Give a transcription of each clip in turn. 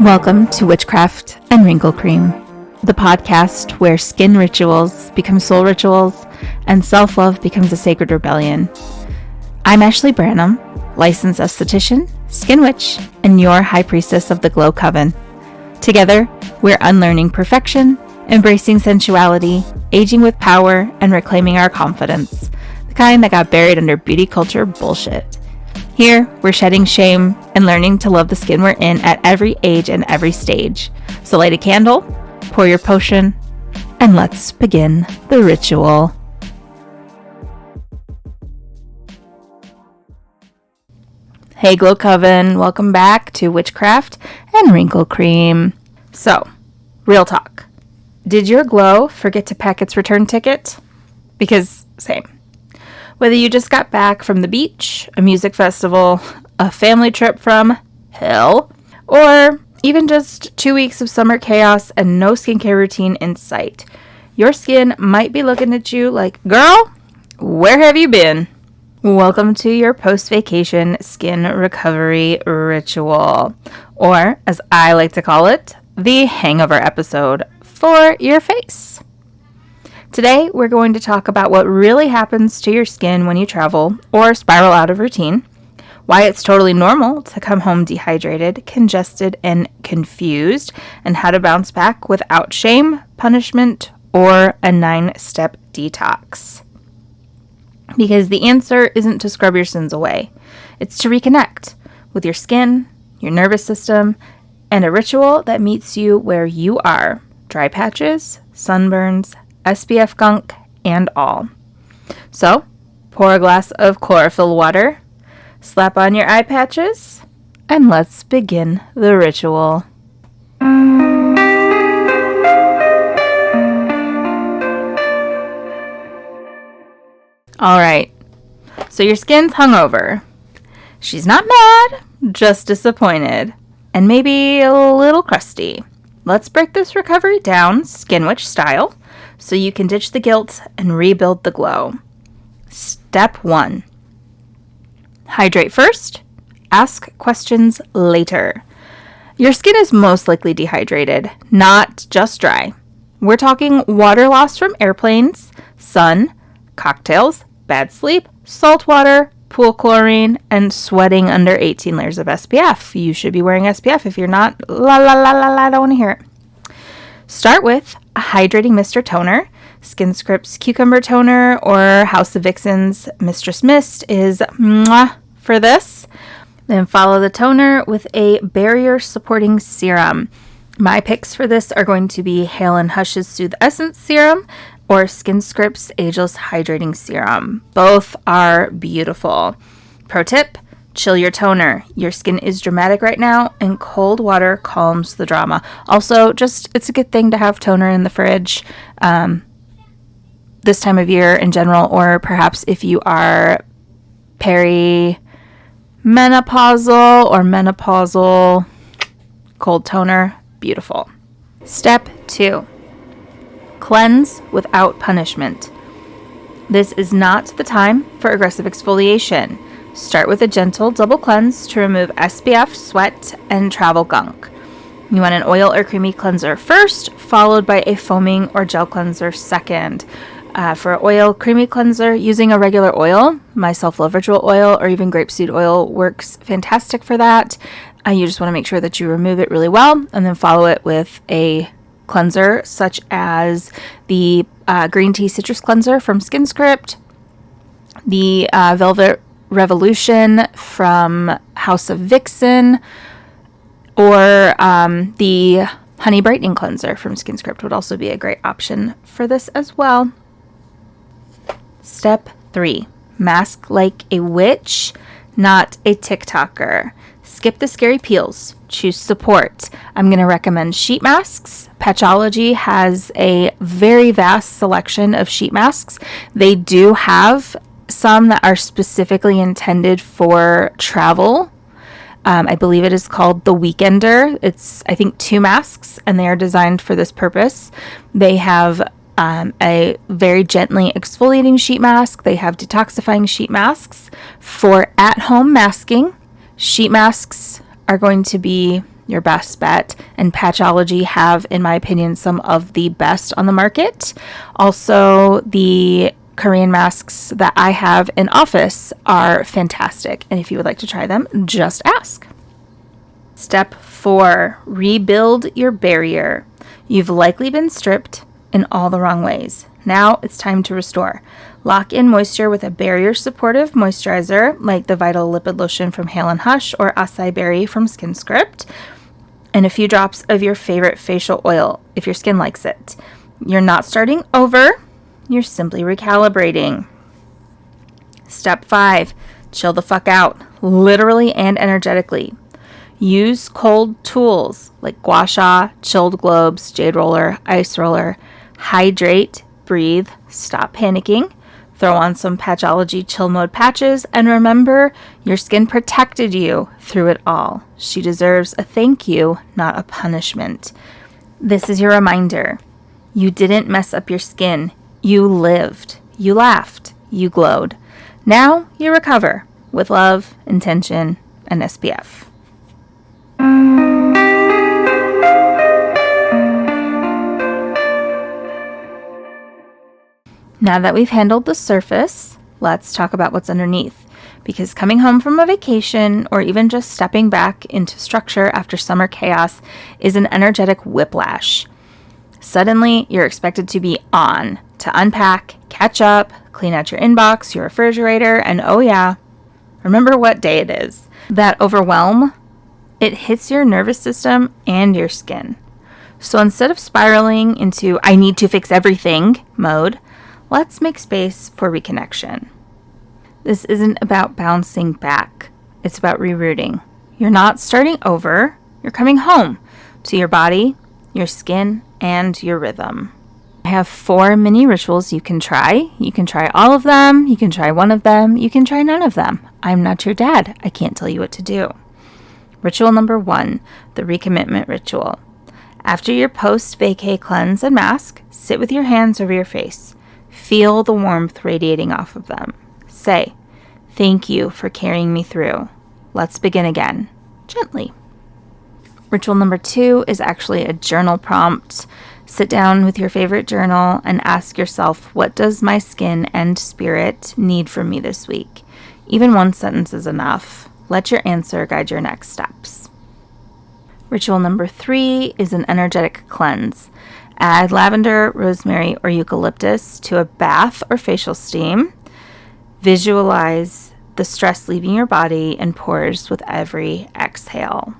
Welcome to Witchcraft and Wrinkle Cream, the podcast where skin rituals become soul rituals and self-love becomes a sacred rebellion. I'm Ashley Branham, licensed esthetician, skin witch, and your high priestess of the Glow Coven. Together, we're unlearning perfection, embracing sensuality, aging with power, and reclaiming our confidence, the kind that got buried under beauty culture bullshit. Here, we're shedding shame and learning to love the skin we're in at every age and every stage. So light a candle, pour your potion, and let's begin the ritual. Hey Glow Coven, welcome back to Witchcraft and Wrinkle Cream. So, real talk. Did your glow forget to pack its return ticket? Because, same. Whether you just got back from the beach, a music festival, a family trip from hell, or even just 2 weeks of summer chaos and no skincare routine in sight, your skin might be looking at you like, girl, where have you been? Welcome to your post-vacation skin recovery ritual, or as I like to call it, the hangover episode for your face. Today, we're going to talk about what really happens to your skin when you travel or spiral out of routine, why it's totally normal to come home dehydrated, congested, and confused, and how to bounce back without shame, punishment, or a 9-step detox. Because the answer isn't to scrub your sins away. It's to reconnect with your skin, your nervous system, and a ritual that meets you where you are. Dry patches, sunburns, SPF gunk, and all. So, pour a glass of chlorophyll water, slap on your eye patches, and let's begin the ritual. Alright, so your skin's hungover. She's not mad, just disappointed, and maybe a little crusty. Let's break this recovery down, Skin Witch style, so you can ditch the guilt and rebuild the glow. Step 1. Hydrate first, ask questions later. Your skin is most likely dehydrated, not just dry. We're talking water loss from airplanes, sun, cocktails, bad sleep, salt water, pool chlorine, and sweating under 18 layers of SPF. You should be wearing SPF. If you're not, I don't want to hear it. Start with a hydrating mist or toner. SkinScript's Cucumber Toner or House of Vixen's Mistress Mist is mwah for this. Then follow the toner with a barrier supporting serum. My picks for this are going to be Hale & Hush's Soothe Essence Serum or SkinScript's Ageless Hydrating Serum. Both are beautiful. Pro tip, chill your toner. Your skin is dramatic right now, and cold water calms the drama. Also, it's a good thing to have toner in the fridge this time of year in general, or perhaps if you are perimenopausal or menopausal, cold toner, beautiful. Step 2. Cleanse without punishment. This is not the time for aggressive exfoliation. Start with a gentle double cleanse to remove SPF, sweat, and travel gunk. You want an oil or creamy cleanser first, followed by a foaming or gel cleanser second. For oil creamy cleanser, using a regular oil, my self-love ritual oil, or even grapeseed oil works fantastic for that. You just want to make sure that you remove it really well, and then follow it with a cleanser such as the green tea citrus cleanser from SkinScript, the Velvet Revolution from House of Vixen, or the Honey Brightening Cleanser from SkinScript would also be a great option for this as well. Step 3. Mask like a witch, not a TikToker. Skip the scary peels. Choose support. I'm going to recommend sheet masks. Patchology has a very vast selection of sheet masks. They do have some that are specifically intended for travel. I believe it is called the Weekender. It's, I think, 2 masks, and they are designed for this purpose. They have a very gently exfoliating sheet mask. They have detoxifying sheet masks. For at-home masking, sheet masks are going to be your best bet. And Patchology have, in my opinion, some of the best on the market. Also, the Korean masks that I have in office are fantastic. And if you would like to try them, just ask. Step 4, rebuild your barrier. You've likely been stripped in all the wrong ways. Now it's time to restore. Lock in moisture with a barrier supportive moisturizer like the Vital Lipid Lotion from Hale & Hush or Acai Berry from SkinScript, and a few drops of your favorite facial oil if your skin likes it. You're not starting over, you're simply recalibrating. Step 5, chill the fuck out, literally and energetically. Use cold tools like gua sha, chilled globes, jade roller, ice roller. Hydrate, breathe, stop panicking. Throw on some Patchology chill mode patches, and remember, your skin protected you through it all. She deserves a thank you, not a punishment. This is your reminder. You didn't mess up your skin. You lived. You laughed. You glowed. Now you recover with love, intention, and SPF. Now that we've handled the surface, let's talk about what's underneath. Because coming home from a vacation or even just stepping back into structure after summer chaos is an energetic whiplash. Suddenly, you're expected to be on, to unpack, catch up, clean out your inbox, your refrigerator, and oh yeah, remember what day it is. That overwhelm, it hits your nervous system and your skin. So instead of spiraling into I need to fix everything mode, let's make space for reconnection. This isn't about bouncing back. It's about rerouting. You're not starting over. You're coming home to your body, your skin, and your rhythm. I have 4 mini rituals you can try. You can try all of them. You can try one of them. You can try none of them. I'm not your dad. I can't tell you what to do. Ritual number 1, the recommitment ritual. After your post-vacay cleanse and mask, sit with your hands over your face. Feel the warmth radiating off of them. Say, thank you for carrying me through. Let's begin again, gently. Ritual number 2 is actually a journal prompt. Sit down with your favorite journal and ask yourself, what does my skin and spirit need from me this week? Even one sentence is enough. Let your answer guide your next steps. Ritual number 3 is an energetic cleanse. Add lavender, rosemary, or eucalyptus to a bath or facial steam. Visualize the stress leaving your body and pores with every exhale.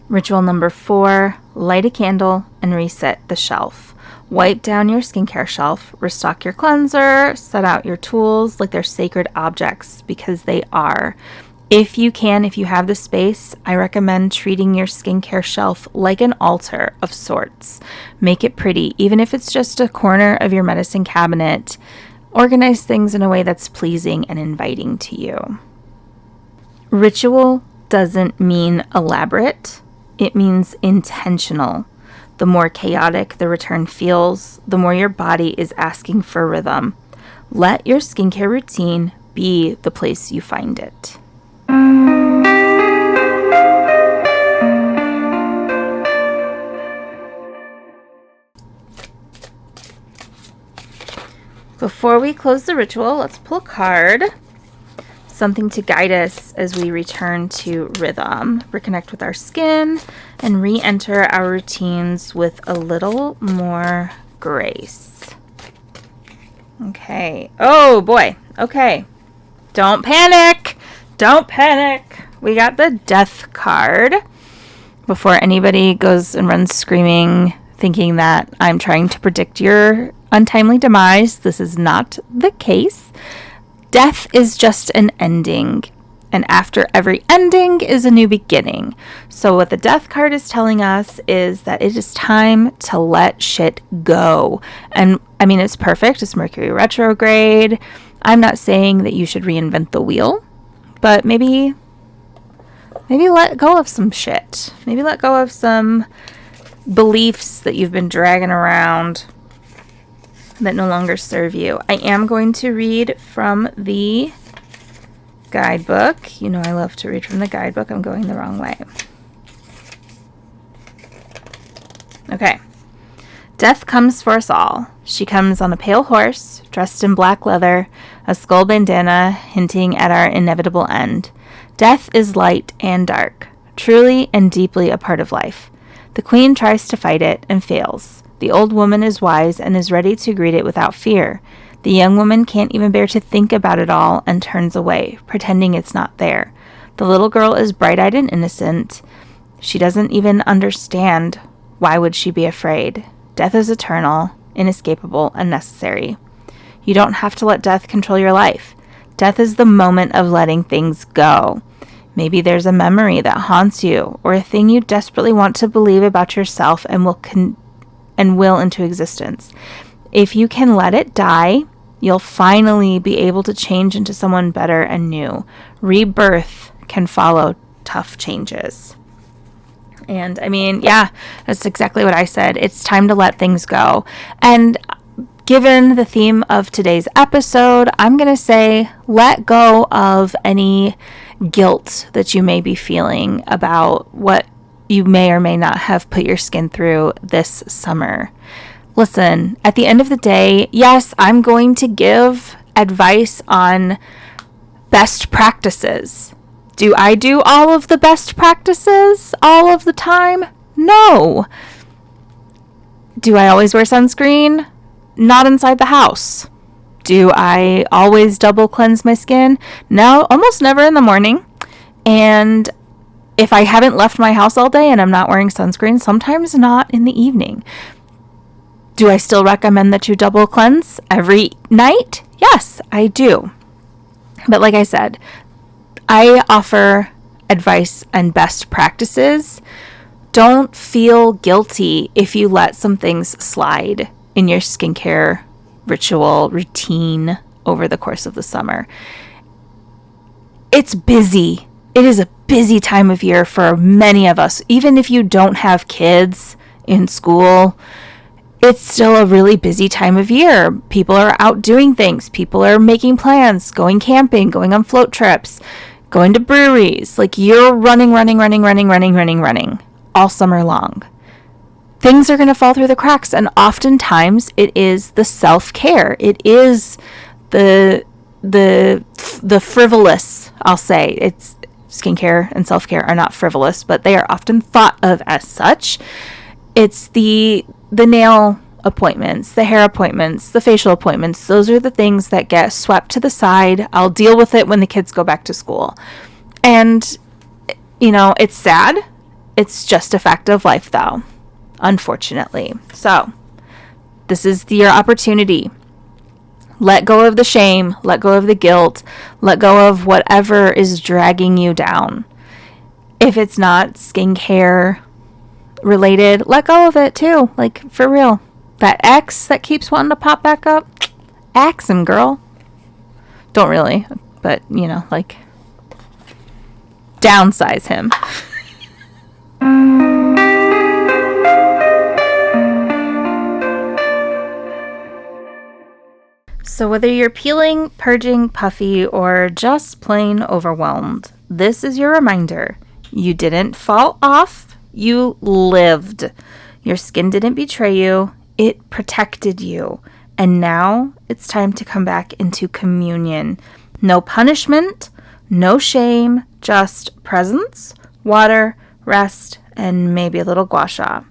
Ritual number 4, light a candle and reset the shelf. Wipe down your skincare shelf, restock your cleanser, set out your tools like they're sacred objects, because they are. If you have the space, I recommend treating your skincare shelf like an altar of sorts. Make it pretty, even if it's just a corner of your medicine cabinet. Organize things in a way that's pleasing and inviting to you. Ritual doesn't mean elaborate. It means intentional. The more chaotic the return feels, the more your body is asking for rhythm. Let your skincare routine be the place you find it. Before we close the ritual, let's pull a card. Something to guide us as we return to rhythm, reconnect with our skin, and re-enter our routines with a little more grace. Okay. Oh boy. Okay. Don't panic. Don't panic. We got the death card. Before anybody goes and runs screaming, thinking that I'm trying to predict your untimely demise, this is not the case. Death is just an ending, and after every ending is a new beginning. So what the death card is telling us is that it is time to let shit go. And I mean, it's perfect. It's Mercury retrograde. I'm not saying that you should reinvent the wheel, but maybe let go of some shit. Maybe let go of some beliefs that you've been dragging around that no longer serve you. I am going to read from the guidebook. You know I love to read from the guidebook. I'm going the wrong way. Okay. Death comes for us all. She comes on a pale horse, dressed in black leather, a skull bandana hinting at our inevitable end. Death is light and dark, truly and deeply a part of life. The queen tries to fight it and fails. The old woman is wise and is ready to greet it without fear. The young woman can't even bear to think about it all and turns away, pretending it's not there. The little girl is bright-eyed and innocent. She doesn't even understand. Why would she be afraid? Death is eternal, inescapable, and necessary. You don't have to let death control your life. Death is the moment of letting things go. Maybe there's a memory that haunts you, or a thing you desperately want to believe about yourself and will into existence. If you can let it die, you'll finally be able to change into someone better and new. Rebirth can follow tough changes. And I mean, yeah, that's exactly what I said. It's time to let things go. And given the theme of today's episode, I'm going to say let go of any guilt that you may be feeling about what you may or may not have put your skin through this summer. Listen, at the end of the day, yes, I'm going to give advice on best practices. Do I do all of the best practices all of the time? No. Do I always wear sunscreen? Not inside the house. Do I always double cleanse my skin? No, almost never in the morning. And if I haven't left my house all day and I'm not wearing sunscreen, sometimes not in the evening. Do I still recommend that you double cleanse every night? Yes, I do. But like I said, I offer advice and best practices. Don't feel guilty if you let some things slide in your skincare ritual routine over the course of the summer. It's busy. It is a busy time of year for many of us. Even if you don't have kids in school, it's still a really busy time of year. People are out doing things. People are making plans, going camping, going on float trips, going to breweries. Like, you're running all summer long. Things are going to fall through the cracks, and oftentimes it is the self-care. It is the frivolous, I'll say. It's skincare and self-care are not frivolous, but they are often thought of as such. It's the nail appointments, the hair appointments, the facial appointments. Those are the things that get swept to the side. I'll deal with it when the kids go back to school. And, you know, it's sad. It's just a fact of life, though, unfortunately. So this is your opportunity. Let go of the shame. Let go of the guilt. Let go of whatever is dragging you down. If it's not skincare related, let go of it too. Like, for real. That ex that keeps wanting to pop back up, axe him, girl. Don't really, but, you know, like, downsize him. So whether you're peeling, purging, puffy, or just plain overwhelmed, this is your reminder. You didn't fall off. You lived. Your skin didn't betray you. It protected you. And now it's time to come back into communion. No punishment, no shame, just presence, water, rest, and maybe a little gua sha.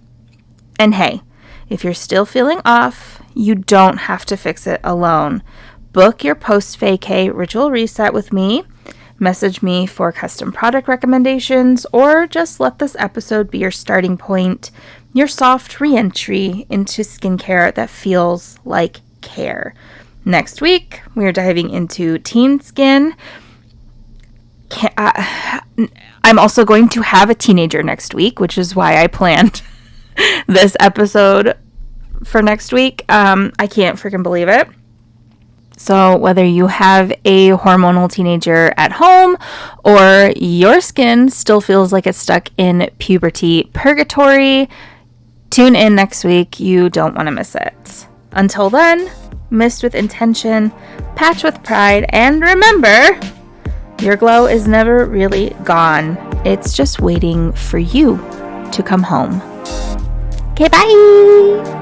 And hey, if you're still feeling off, you don't have to fix it alone. Book your post-vacay ritual reset with me. Message me for custom product recommendations, or just let this episode be your starting point, your soft re-entry into skincare that feels like care. Next week, we are diving into teen skin. I'm also going to have a teenager next week, which is why I planned this episode for next week. I can't freaking believe it. So whether you have a hormonal teenager at home or your skin still feels like it's stuck in puberty purgatory, tune in next week. You don't want to miss it. Until then, mist with intention, patch with pride, and remember, your glow is never really gone. It's just waiting for you to come home. Okay, bye!